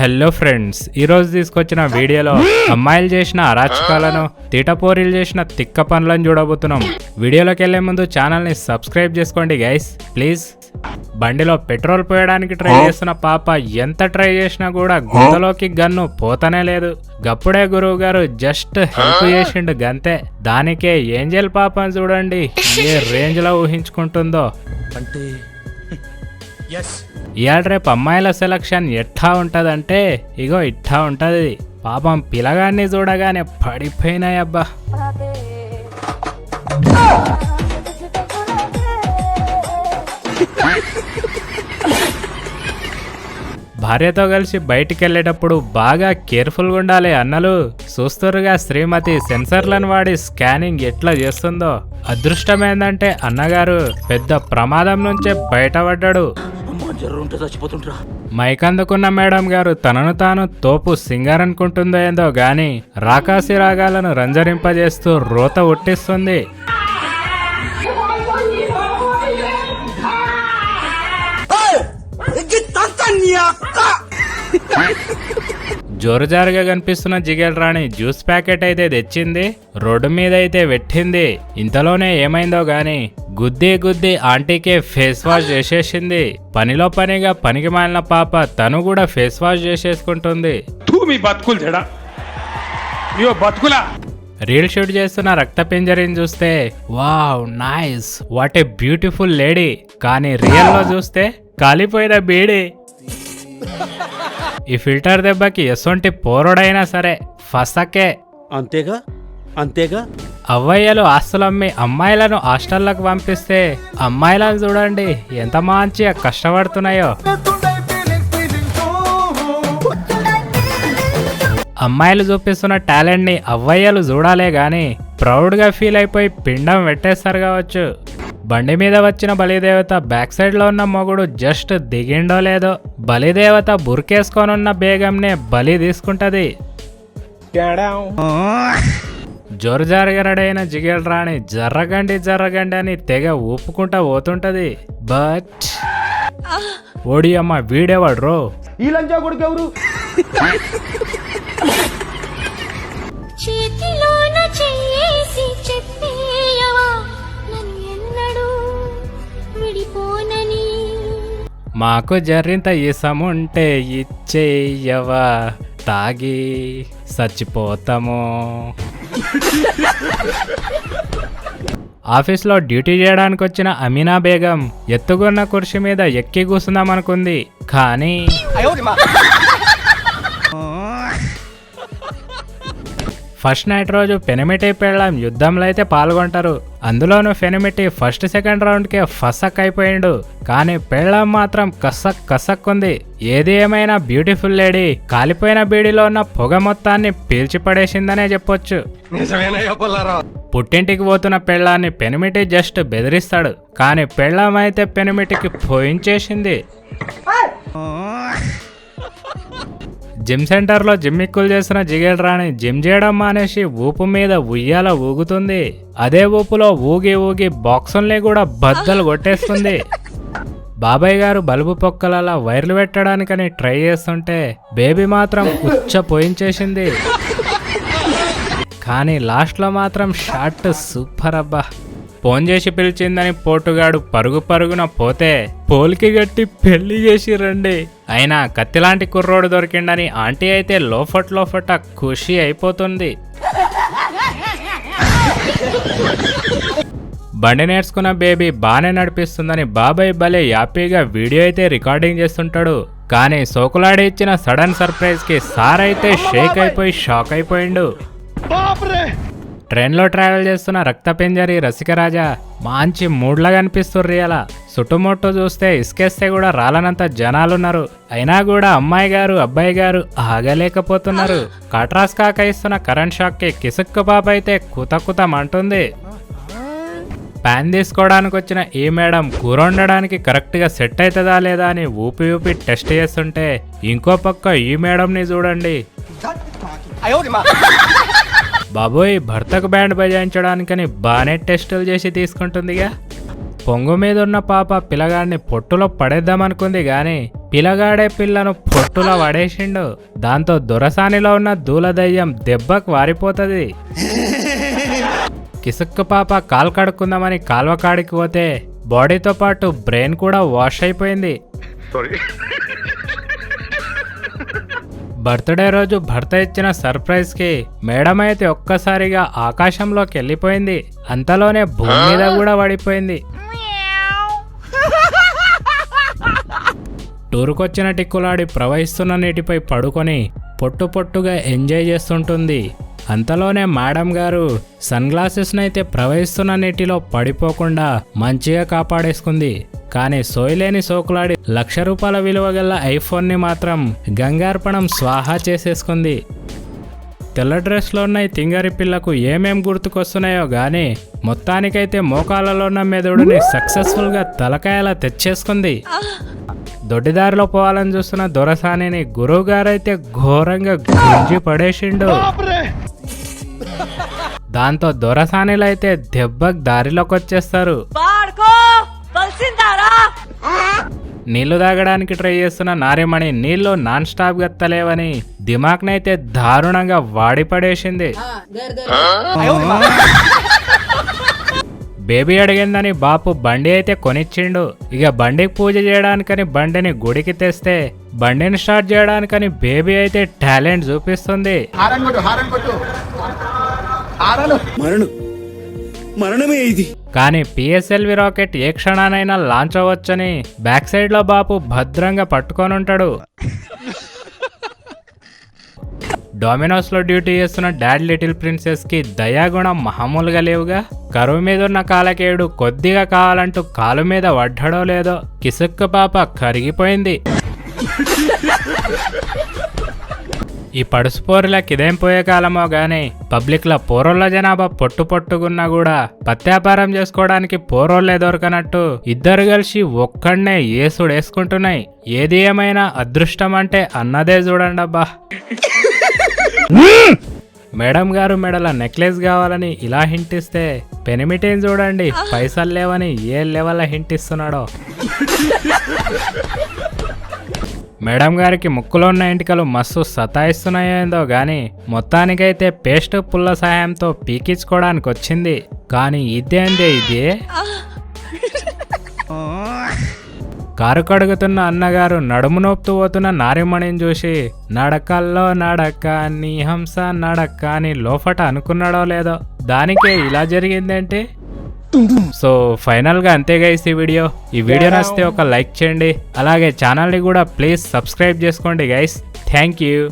Hello friends, ఈ రోజు తీసుకొచ్చిన వీడియోలో అమ్మాయిలు చేసిన అరాచకాలను, తీటపోరీలు చేసిన తిక్క పనులను చూడబోతున్నాం. వీడియోలోకి వెళ్లే ముందు ఛానల్ ని సబ్స్క్రైబ్ చేసుకోండి గైస్ ప్లీజ్. బండిలో పెట్రోల్ పోయడానికి ట్రై చేస్తున్న పాప ఎంత ట్రై చేసినా కూడా గుంతలోకి గన్ను పోతనే లేదు. గప్పుడే గురువు గారు జస్ట్ హెల్ప్ చేసిండు గంతే. దానికే ఏంజల్ పాపని చూడండి ఏ రేంజ్ లో ఊహించుకుంటుందో. అంటే ఇవాళ రేపు అమ్మాయిల సెలక్షన్ ఎట్టా ఉంటదంటే ఇగో ఇట్టా ఉంటది. పాపం పిల్లగాన్ని చూడగానే పడిపోయినాయి అబ్బా. భార్యతో కలిసి బయటికి వెళ్ళేటప్పుడు బాగా కేర్ఫుల్గా ఉండాలి అన్నలు. చూస్తురుగా శ్రీమతి సెన్సర్లను వాడి స్కానింగ్ ఎట్లా చేస్తుందో. అదృష్టమేందంటే అన్నగారు పెద్ద ప్రమాదం నుంచే బయటపడ్డాడు. మైక్ అందుకున్న మేడం గారు తనను తాను తోపు సింగర్ అనుకుంటుందో ఏందో గాని రాకాసి రాగాలను రంజరింపజేస్తూ రోత ఉట్టిస్తుంది. జోరుజారుగా కనిపిస్తున్న జిగేల్ రాణి జ్యూస్ ప్యాకెట్ అయితే తెచ్చింది, రోడ్డు మీద అయితే పెట్టింది. ఇంతలోనే ఏమైందో గాని గుద్ది గుద్ది ఆంటీకే ఫేస్ వాష్ చేసేసింది. పనిలో పనిగా పనికి మాలిన పాప తను కూడా ఫేస్ వాష్ చేసేసుకుంటుంది. రీల్ షూట్ చేస్తున్న రక్త పింజరిని చూస్తే wow nice what a beautiful lady, కానీ రియల్ లో చూస్తే కాలిపోయిన బీడి. ఈ ఫిల్టర్ దెబ్బకి ఎసొంటి పోరోడైనా సరే ఫసకే. అంతేగా అంతేగా. అవ్వయ్యలు ఆస్తులమ్మి అమ్మాయిలను హాస్టల్లకు పంపిస్తే అమ్మాయిలను చూడండి ఎంత మంచిగా కష్టపడుతున్నాయో. అమ్మాయిలు చూపిస్తున్న టాలెంట్ ని అవ్వయ్యలు చూడాలే గాని ప్రౌడ్ గా ఫీల్ అయిపోయి పిండం పెట్టేస్తారు కావచ్చు. బండి మీద వచ్చిన బలిదేవత బ్యాక్ సైడ్ లో ఉన్న మొగుడు జస్ట్ దిగిండో లేదో బలిదేవత బుర్కేసుకొనున్న బేగంనే బలి తీసుకుంటది. జోరుజారుగరడైన జిగేల్ రాణి జర్రగండి అని తెగ ఊపుకుంటా పోతుంటది. బట్ ఓడి అమ్మ వీడేవాడ్రో ఈ లంచా కొడుకెవరు? మాకు జర్రింత ఇసముంటే ఇచ్చేయవా, తాగి చచ్చిపోతాము. ఆఫీస్లో డ్యూటీ చేయడానికి వచ్చిన అమీనా బేగం ఎత్తుకున్న కుర్చీ మీద ఎక్కి కూర్చుందామనుకుంది, కానీ ఫస్ట్ నైట్ రోజు పెనిమిటి పెళ్ళాం యుద్ధంలో అయితే పాల్గొంటారు. అందులోనూ పెనిమిటి ఫస్ట్ సెకండ్ రౌండ్కే ఫసక్ అయిపోయిండు, కానీ పెళ్ళాం మాత్రం కసక్ ఉంది. ఏది ఏమైనా బ్యూటిఫుల్ లేడీ కాలిపోయిన బీడిలో ఉన్న పొగ మొత్తాన్ని పీల్చిపడేసిందనే చెప్పొచ్చు. పుట్టింటికి పోతున్న పెళ్ళాన్ని పెనిమిటి జస్ట్ బెదిరిస్తాడు, కానీ పెళ్ళాం అయితే పెనిమిటికి పోయించేసింది. జిమ్ సెంటర్లో జిమ్మిక్కులు చేసిన జిగేల్ రాణి జిమ్ చేయడం మానేసి ఊపు మీద ఉయ్యాల ఊగుతుంది. అదే ఊపులో ఊగి బాక్సుల్ని కూడా బద్దలు కొట్టేస్తుంది. బాబాయ్ గారు బల్బు పొక్కలలా వైర్లు పెట్టడానికని ట్రై చేస్తుంటే బేబీ మాత్రం పోయించేసింది. కానీ లాస్ట్లో మాత్రం షాట్ సూపర్ అబ్బా. ఫోన్ చేసి పిలిచిందని పోటుగాడు పరుగున పోతే పోలికి గట్టి పెళ్లి చేసి రండి. అయినా కత్తిలాంటి కుర్రోడు దొరికిండని ఆంటీ అయితే లోఫట ఖుషి అయిపోతుంది. బండి నేర్చుకున్న బేబీ బానే నడిపిస్తుందని బాబాయ్ భలే హ్యాపీగా వీడియో అయితే రికార్డింగ్ చేస్తుంటాడు. కానీ సోకులాడి ఇచ్చిన సడన్ సర్ప్రైజ్ కి సార్ అయితే షేక్ అయిపోయి షాక్ అయిపోయిండు. ట్రైన్లో ట్రావెల్ చేస్తున్న రక్త పింజరి రసికరాజా మంచి మూడ్లా కనిపిస్తుర్రు. అలా చుట్టుముట్టు చూస్తే ఇసుకేస్తే కూడా రాలనంత జనాలున్నారు. అయినా కూడా అమ్మాయి గారు అబ్బాయి గారు ఆగలేకపోతున్నారు. కట్రాస్ కాక ఇస్తున్న కరెంట్ షాక్ కి కిసుక్కు పాప అయితే కుతకుతమంటుంది. ప్యాన్ తీసుకోవడానికి వచ్చిన ఈ మేడం కూర వండడానికి కరెక్ట్ గా సెట్ అవుతుందా లేదా అని ఊపి టెస్ట్ చేస్తుంటే ఇంకో పక్క ఈ మేడంని చూడండి. బాబోయ్ భర్తకు బ్యాండ్ బజాయించడానికని బానే టెస్టులు చేసి తీసుకుంటుందిగా. పొంగు మీద ఉన్న పాప పిల్లగాడిని పొట్టులో పడేద్దామనుకుంది గాని పిల్లగాడే పిల్లను పొట్టులా పడేసిండు. దాంతో దొరసానిలో ఉన్న దూలదయ్యం దెబ్బకు వారిపోతుంది. కిసుక్కు పాప కాలు కడుక్కుందామని కాల్వ కాడికి పోతే బాడీతో పాటు బ్రెయిన్ కూడా వాష్ అయిపోయింది. బర్త్డే రోజు భర్త ఇచ్చిన సర్ప్రైజ్ కి మేడం అయితే ఒక్కసారిగా ఆకాశంలోకి వెళ్ళిపోయింది. అంతలోనే భూమి మీద కూడా పడిపోయింది. టూరుకొచ్చిన టిక్కులాడి ప్రవహిస్తున్న నీటిపై పడుకొని పొట్టు పొట్టుగా ఎంజాయ్ చేస్తుంటుంది. అంతలోనే మేడం గారు సన్ గ్లాసెస్ నైతే ప్రవహిస్తున్న నీటిలో పడిపోకుండా మంచిగా కాపాడేసుకుంది. కానీ సోయలేని సోకులాడి ₹1,00,000 విలువ గల ఐఫోన్ ని మాత్రం గంగార్పణం స్వాహా చేసేసుకుంది. తెల్ల డ్రెస్లో ఉన్న ఈ తింగరి పిల్లకు ఏమేం గుర్తుకొస్తున్నాయో గానీ మొత్తానికైతే మోకాలలో ఉన్న మెదడుని సక్సెస్ఫుల్ గా తలకాయలా తెచ్చేసుకుంది. దొడ్డిదారిలో పోవాలని చూస్తున్న దొరసానిని గురువు గారైతే ఘోరంగా గుంజి పడేసిండు. దాంతో దొరసానిలో అయితే దెబ్బకు దారిలోకి వచ్చేస్తారు. నీళ్లు తాగడానికి ట్రై చేస్తున్న నారిమణి నీళ్లు నాన్ స్టాప్ గా తలేవని దిమాక్నైతే దారుణంగా వాడిపడేసింది. బేబీ అడిగిందని బాపు బండి అయితే కొనిచ్చిండు. ఇక బండికి పూజ చేయడానికని బండిని గుడికి తెస్తే బండిని స్టార్ట్ చేయడానికని బేబీ అయితే టాలెంట్ చూపిస్తుంది. కానీ పిఎస్ఎల్వి రాకెట్ ఏ క్షణానైనా లాంచ్ అవ్వచ్చని బ్యాక్ సైడ్ లో బాపు భద్రంగా పట్టుకొని ఉంటాడు. డొమినోస్ లో డ్యూటీ చేస్తున్న డాడ్ లిటిల్ ప్రిన్సెస్ కి దయాగుణం మామూలుగా లేవుగా. కరువు మీద ఉన్న కాలకేయుడు కొద్దిగా కావాలంటూ కాలు మీద పడ్డడో లేదో కిసుక్కు పాప కరిగిపోయింది. ఈ పడుసుపోరులకి ఇదేం పోయే కాలమో గానీ పబ్లిక్ లో పోరోళ్ళ జనాభా పొట్టుగున్నా కూడా పత్యాపారం చేసుకోవడానికి పోరోళ్లే దొరకనట్టు ఇద్దరు కలిసి ఒక్కడనే ఏసుడేసుకుంటున్నాయి. ఏది ఏమైనా అదృష్టం అంటే అన్నదే చూడండబ్బా. మేడం గారు మెడల నెక్లెస్ కావాలని ఇలా హింట్ ఇస్తే పెనిమిటిని చూడండి పైసలు లేవని ఏ లెవెల్ హింట్ ఇస్తున్నాడో. మేడం గారికి ముక్కులో ఉన్న ఎంటికలు మస్తు సతాయిస్తున్నాయేందో గాని మొత్తానికైతే పేస్ట్ పుల్ల సాయంతో పీకించుకోవడానికి వచ్చింది. కానీ ఇదేందే ఇదే. కారు కడుగుతున్న అన్నగారు నడుము నొప్పుతూ పోతున్న నారిమణిని చూసి నడకల్లో నడక నీ హంస నడక అని లోపట అనుకున్నాడో లేదో దానికే ఇలా జరిగిందేంటి. సో ఫైనల్ గా అంతే గైస్ ఈ వీడియో నచ్చితే ఒక లైక్ చేయండి. అలాగే ఛానల్ ని కూడా ప్లీజ్ సబ్స్క్రైబ్ చేసుకోండి గైస్. Thank you.